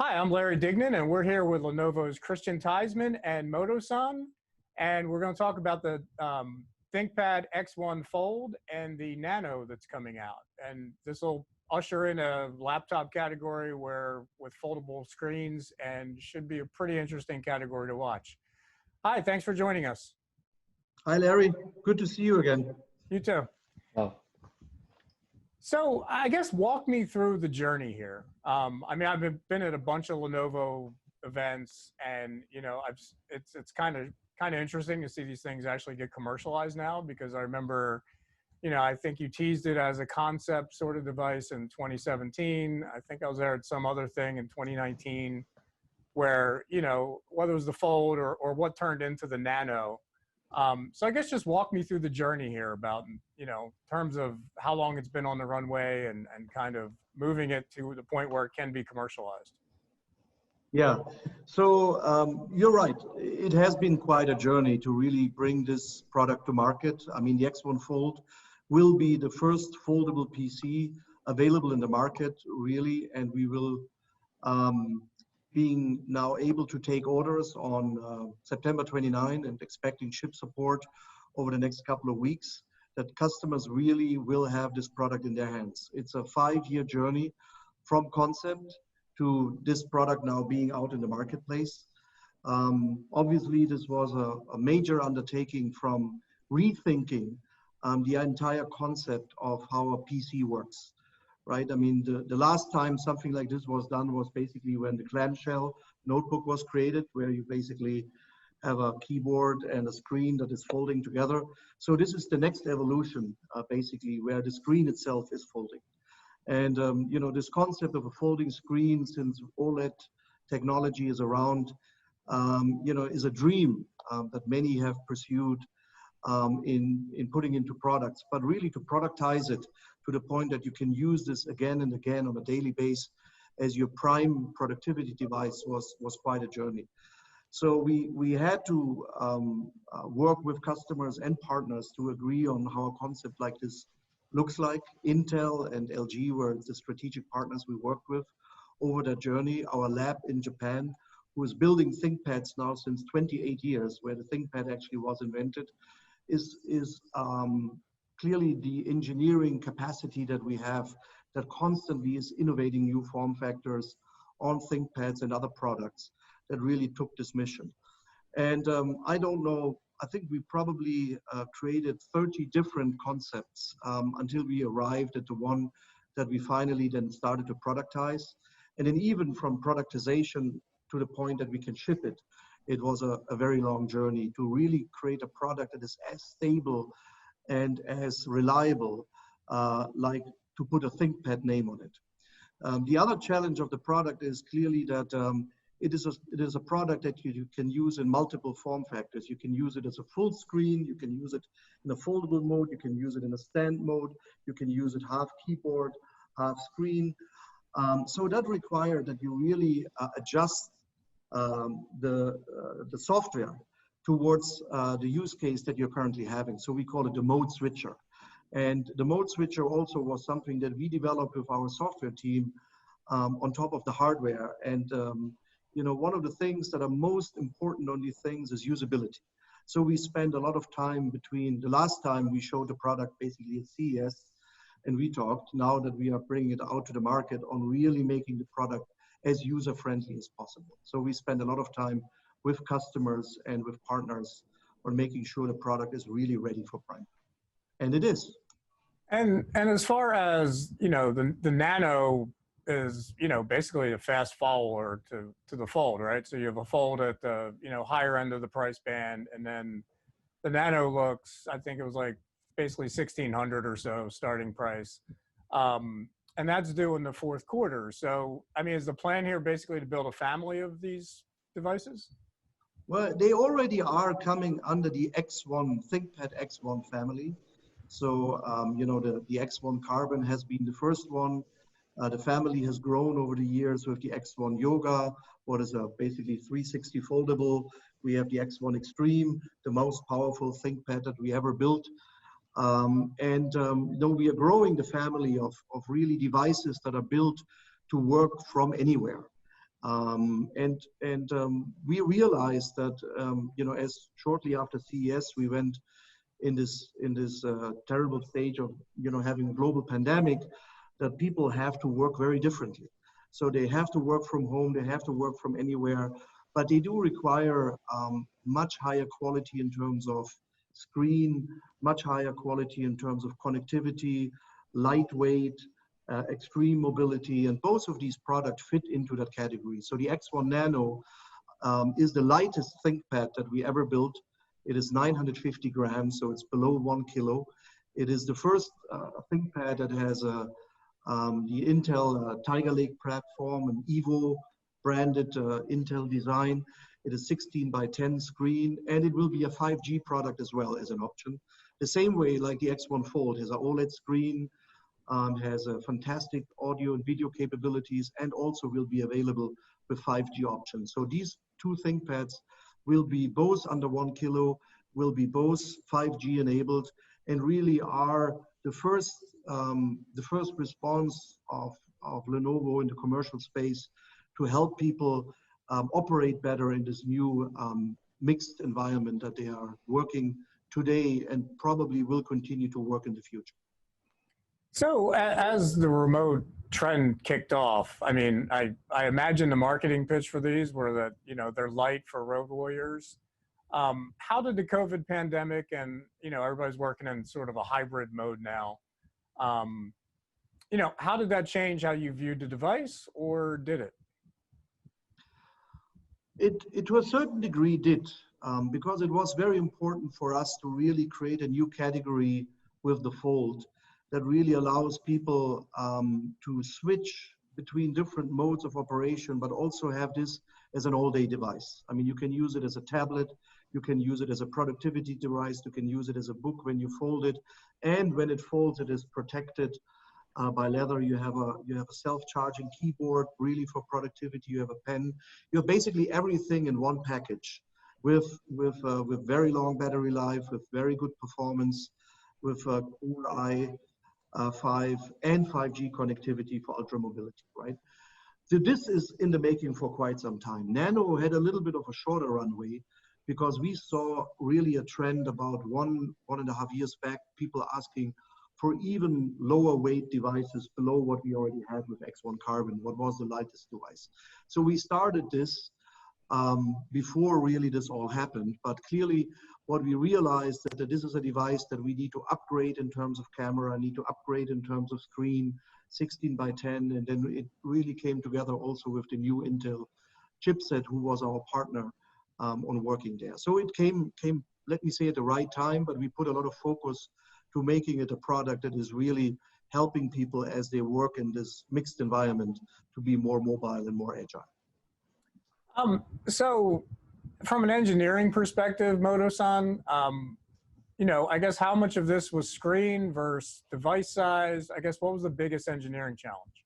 Hi, I'm Larry Dignan, and we're here with Lenovo's Christian Theismann and Moto-san, and we're going to talk about the ThinkPad X1 Fold and the Nano that's coming out. And this will usher in a laptop category with foldable screens, and should be a pretty interesting category to watch. Hi, thanks for joining us. Hi, Larry. Good to see you again. You too. Oh, So I guess walk me through the journey here. I've been at a bunch of Lenovo events, and it's kind of interesting to see these things actually get commercialized now. Because I remember, I think you teased it as a concept sort of device in 2017. I think I was there at some other thing in 2019, where whether it was the Fold or what turned into the Nano. So I guess just walk me through the journey here about, in terms of how long it's been on the runway and kind of moving it to the point where it can be commercialized. Yeah, so you're right. It has been quite a journey to really bring this product to market. I mean, the X1 Fold will be the first foldable PC available in the market, really, and we will being now able to take orders on September 29 and expecting ship support over the next couple of weeks, that customers really will have this product in their hands. It's a 5-year journey from concept to this product now being out in the marketplace. Obviously, this was a major undertaking from rethinking the entire concept of how a PC works. Right? I mean, the last time something like this was done was basically when the clamshell notebook was created, where you basically have a keyboard and a screen that is folding together. So this is the next evolution, basically, where the screen itself is folding. And, this concept of a folding screen, since OLED technology is around, is a dream that many have pursued in putting into products, but really to productize it to the point that you can use this again and again on a daily basis as your prime productivity device was quite a journey. So we had to work with customers and partners to agree on how a concept like this looks like. Intel and LG were the strategic partners we worked with over that journey. Our lab in Japan, who is building ThinkPads now since 28 years, where the ThinkPad actually was invented, is clearly the engineering capacity that we have that constantly is innovating new form factors on ThinkPads and other products that really took this mission. And I don't know, I think we probably created 30 different concepts until we arrived at the one that we finally then started to productize. And then even from productization to the point that we can ship it, it was a very long journey to really create a product that is as stable and as reliable, like to put a ThinkPad name on it. The other challenge of the product is clearly that it is a product that you can use in multiple form factors. You can use it as a full screen, you can use it in a foldable mode, you can use it in a stand mode, you can use it half keyboard, half screen. So that required that you really adjust the software towards the use case that you're currently having. So we call it the mode switcher. And the mode switcher also was something that we developed with our software team on top of the hardware. And one of the things that are most important on these things is usability. So we spend a lot of time between the last time we showed the product basically at CES, and we talked, now that we are bringing it out to the market, on really making the product as user-friendly as possible. So we spend a lot of time with customers and with partners on making sure the product is really ready for prime. And it is. And as far as, the Nano is, basically a fast follower to the Fold, right? So you have a Fold at the, higher end of the price band, and then the Nano looks, I think it was like basically 1,600 or so starting price. And that's due in the fourth quarter. So, is the plan here basically to build a family of these devices? Well, they already are coming under the X1, ThinkPad X1 family. So, the X1 Carbon has been the first one. The family has grown over the years with the X1 Yoga, what is a basically 360 foldable. We have the X1 Extreme, the most powerful ThinkPad that we ever built. We are growing the family of really devices that are built to work from anywhere. We realized that as shortly after CES we went in this terrible stage of having a global pandemic, that people have to work very differently. So they have to work from home, they have to work from anywhere, but they do require much higher quality in terms of screen, much higher quality in terms of connectivity, lightweight, extreme mobility, and both of these products fit into that category. So the X1 Nano is the lightest ThinkPad that we ever built. It is 950 grams, so it's below 1 kilo. It is the first ThinkPad that has the Intel Tiger Lake platform, an Evo branded Intel design. It is 16 by 10 screen, and it will be a 5G product as well as an option. The same way like the X1 Fold has an OLED screen, has a fantastic audio and video capabilities, and also will be available with 5G options. So these two ThinkPads will be both under 1 kilo, will be both 5G enabled, and really are the first response of Lenovo in the commercial space to help people operate better in this new mixed environment that they are working today and probably will continue to work in the future. So as the remote trend kicked off, I mean, I imagine the marketing pitch for these were that, they're light for road warriors. How did the COVID pandemic and, everybody's working in sort of a hybrid mode now. How did that change how you viewed the device, or did it? It to a certain degree did, because it was very important for us to really create a new category with the Fold that really allows people to switch between different modes of operation, but also have this as an all-day device. I mean, you can use it as a tablet, you can use it as a productivity device, you can use it as a book when you fold it, and when it folds, it is protected by leather. You have a self-charging keyboard, really for productivity. You have a pen. You have basically everything in one package, with very long battery life, with very good performance, with Core i5 and 5G connectivity for ultra mobility, right? So this is in the making for quite some time. Nano had a little bit of a shorter runway because we saw really a trend about one and a half years back, people asking for even lower weight devices below what we already had with X1 Carbon, what was the lightest device. So we started this before really this all happened, but clearly what we realized that this is a device that we need to upgrade in terms of camera, need to upgrade in terms of screen, 16 by 10, and then it really came together also with the new Intel chipset, who was our partner on working there. So it came, let me say, at the right time, but we put a lot of focus to making it a product that is really helping people as they work in this mixed environment to be more mobile and more agile. So from an engineering perspective, Moto-san, I guess how much of this was screen versus device size? I guess what was the biggest engineering challenge?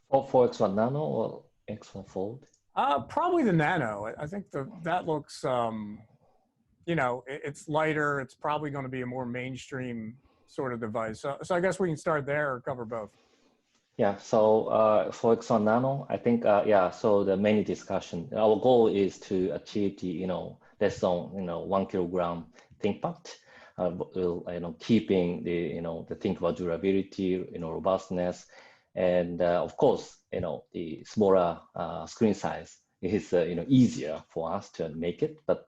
For X1 Nano or X1 Fold? Probably the Nano. I think that looks, it's lighter. It's probably going to be a more mainstream sort of device. So I guess we can start there or cover both. Yeah, so for X1 Nano, I think, so the main discussion, our goal is to achieve the, less than, 1 kilogram ThinkPad, keeping the, the ThinkPad durability, robustness, and of course, the smaller screen size is, easier for us to make it, but,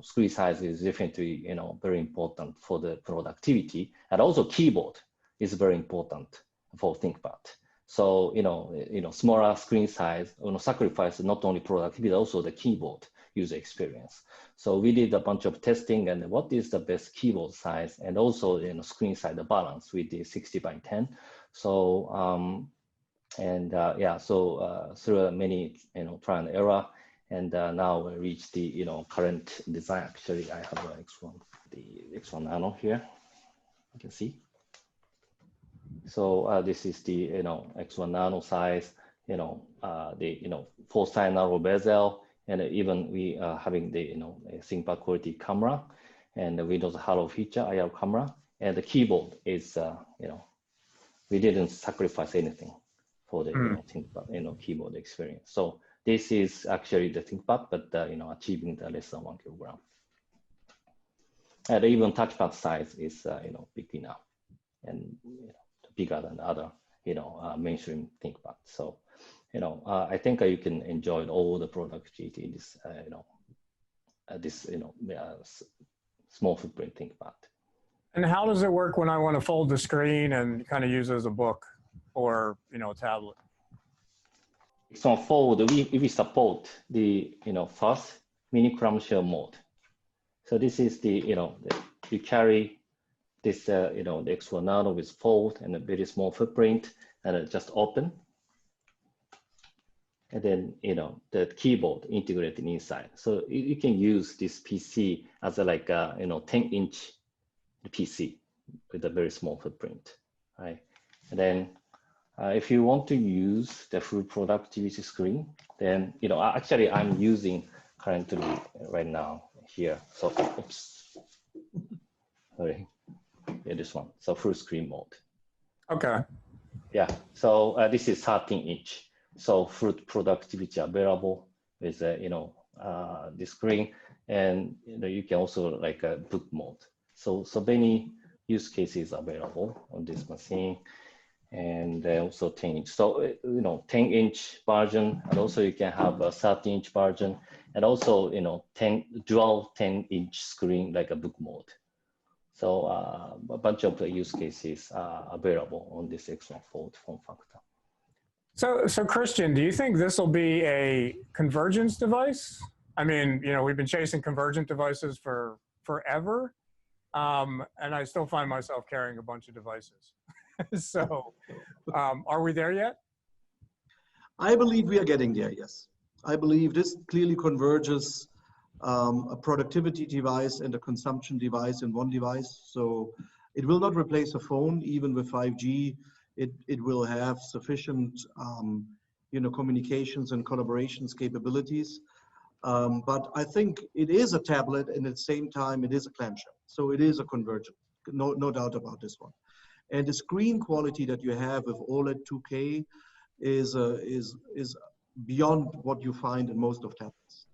screen size is definitely, very important for the productivity, and also keyboard is very important for ThinkPad. So, smaller screen size, sacrifice not only productivity, but also the keyboard user experience. So we did a bunch of testing and what is the best keyboard size, and also, screen size balance with the 60 by 10. So, through many, trial and error, and now we reach the, current design. Actually, I have the X1 Nano here, you can see. So this is the X1 Nano size, the 4-side narrow bezel, and even we are having the ThinkPad quality camera, and the Windows Hello feature IR camera, and the keyboard is we didn't sacrifice anything for the ThinkPad keyboard experience. So this is actually the ThinkPad, but achieving the less than 1 kilogram. And even touchpad size is big enough and bigger than other mainstream ThinkPad. So I think you can enjoy all the productivity in this small footprint ThinkPad. And how does it work when I want to fold the screen and kind of use it as a book or a tablet? X1 Fold, we support the fast mini clamshell mode. So this is the you carry this the X1 Nano with fold and a very small footprint, and it just open, and then the keyboard integrated inside. So you can use this PC as a 10-inch PC with a very small footprint, right? And then if you want to use the full productivity screen, then actually I'm using currently right now here. So oops, sorry, yeah, this one. So full screen mode. Okay. Yeah. So this is 13-inch. So full productivity available with the screen, and you can also a book mode. So many use cases available on this machine, and also 10-inch. So 10-inch version, and also you can have a 13-inch version, and also dual 10-inch screen like a book mode. So a bunch of use cases are available on this X1 Fold form factor. So Christian, do you think this will be a convergence device? I mean, we've been chasing convergent devices for forever, and I still find myself carrying a bunch of devices. So are we there yet? I believe we are getting there, yes. I believe this clearly converges a productivity device and a consumption device in one device. So it will not replace a phone, even with 5G. It will have sufficient communications and collaborations capabilities. But I think it is a tablet, and at the same time, it is a clamshell. So it is a convergent, no doubt about this one. And the screen quality that you have with OLED 2K is beyond what you find in most of tablets.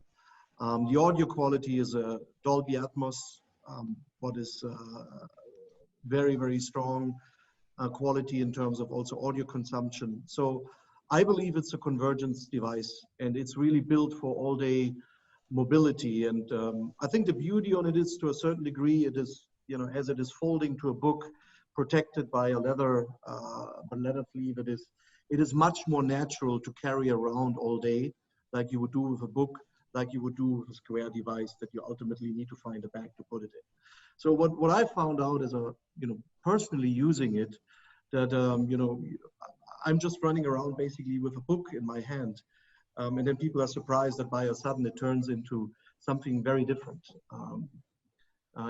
The audio quality is a Dolby Atmos, what is very, very strong quality in terms of also audio consumption. So I believe it's a convergence device, and it's really built for all-day mobility. And I think the beauty on it is, to a certain degree, it is, as it is folding to a book, protected by a leather sleeve, it is much more natural to carry around all day, like you would do with a book, like you would do with a square device that you ultimately need to find a bag to put it in. So what I found out as personally using it, that I'm just running around basically with a book in my hand, and then people are surprised that by a sudden it turns into something very different.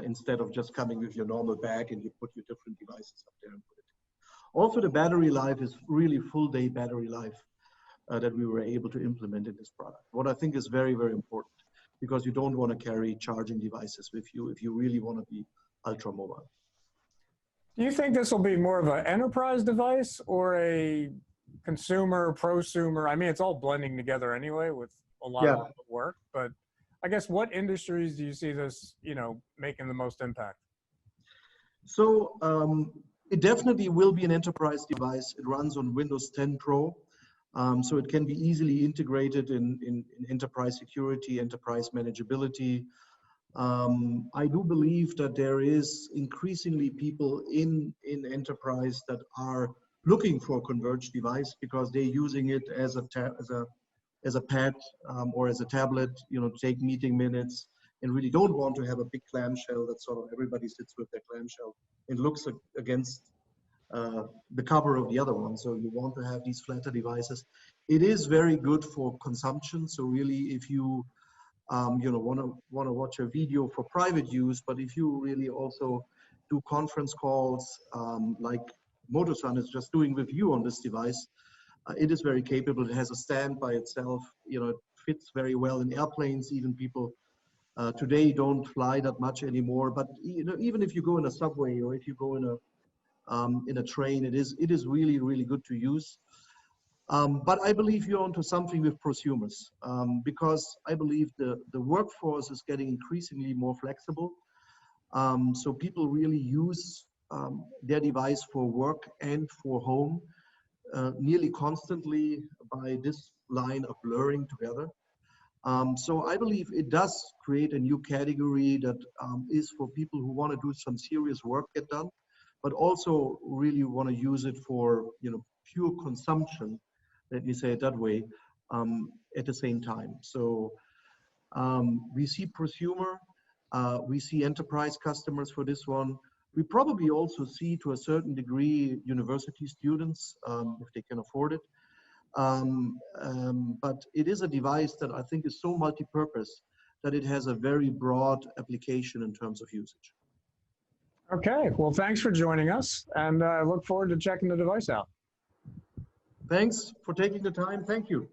Instead of just coming with your normal bag and you put your different devices up there and put it in. Also, the battery life is really full day battery life that we were able to implement in this product. What I think is very, very important, because you don't want to carry charging devices with you if you really want to be ultra mobile. Do you think this will be more of an enterprise device or a consumer, prosumer? I mean, it's all blending together anyway with a lot of work, but I guess what industries do you see this, making the most impact? So it definitely will be an enterprise device. It runs on Windows 10 Pro. So it can be easily integrated in enterprise security, enterprise manageability. I do believe that there is increasingly people in enterprise that are looking for a converged device because they're using it as a pad or as a tablet, to take meeting minutes, and really don't want to have a big clamshell that sort of everybody sits with their clamshell and looks against the cover of the other one. So you want to have these flatter devices. It is very good for consumption. So really, if you want to watch a video for private use, but if you really also do conference calls like Moto-san is just doing with you on this device, it is very capable. It has a stand by itself. It fits very well in airplanes. Even people today don't fly that much anymore. But even if you go in a subway or if you go in a train, it is really, really good to use. But I believe you're onto something with prosumers, because I believe the workforce is getting increasingly more flexible. So people really use their device for work and for home nearly constantly by this line of blurring together. So I believe it does create a new category that is for people who want to do some serious work get done, but also really want to use it for, you know, pure consumption, let me say it that way, at the same time. So we see prosumer, we see enterprise customers for this one. We probably also see, to a certain degree, university students, if they can afford it. But it is a device that I think is so multi-purpose that it has a very broad application in terms of usage. Okay, well, thanks for joining us, and I look forward to checking the device out. Thanks for taking the time. Thank you.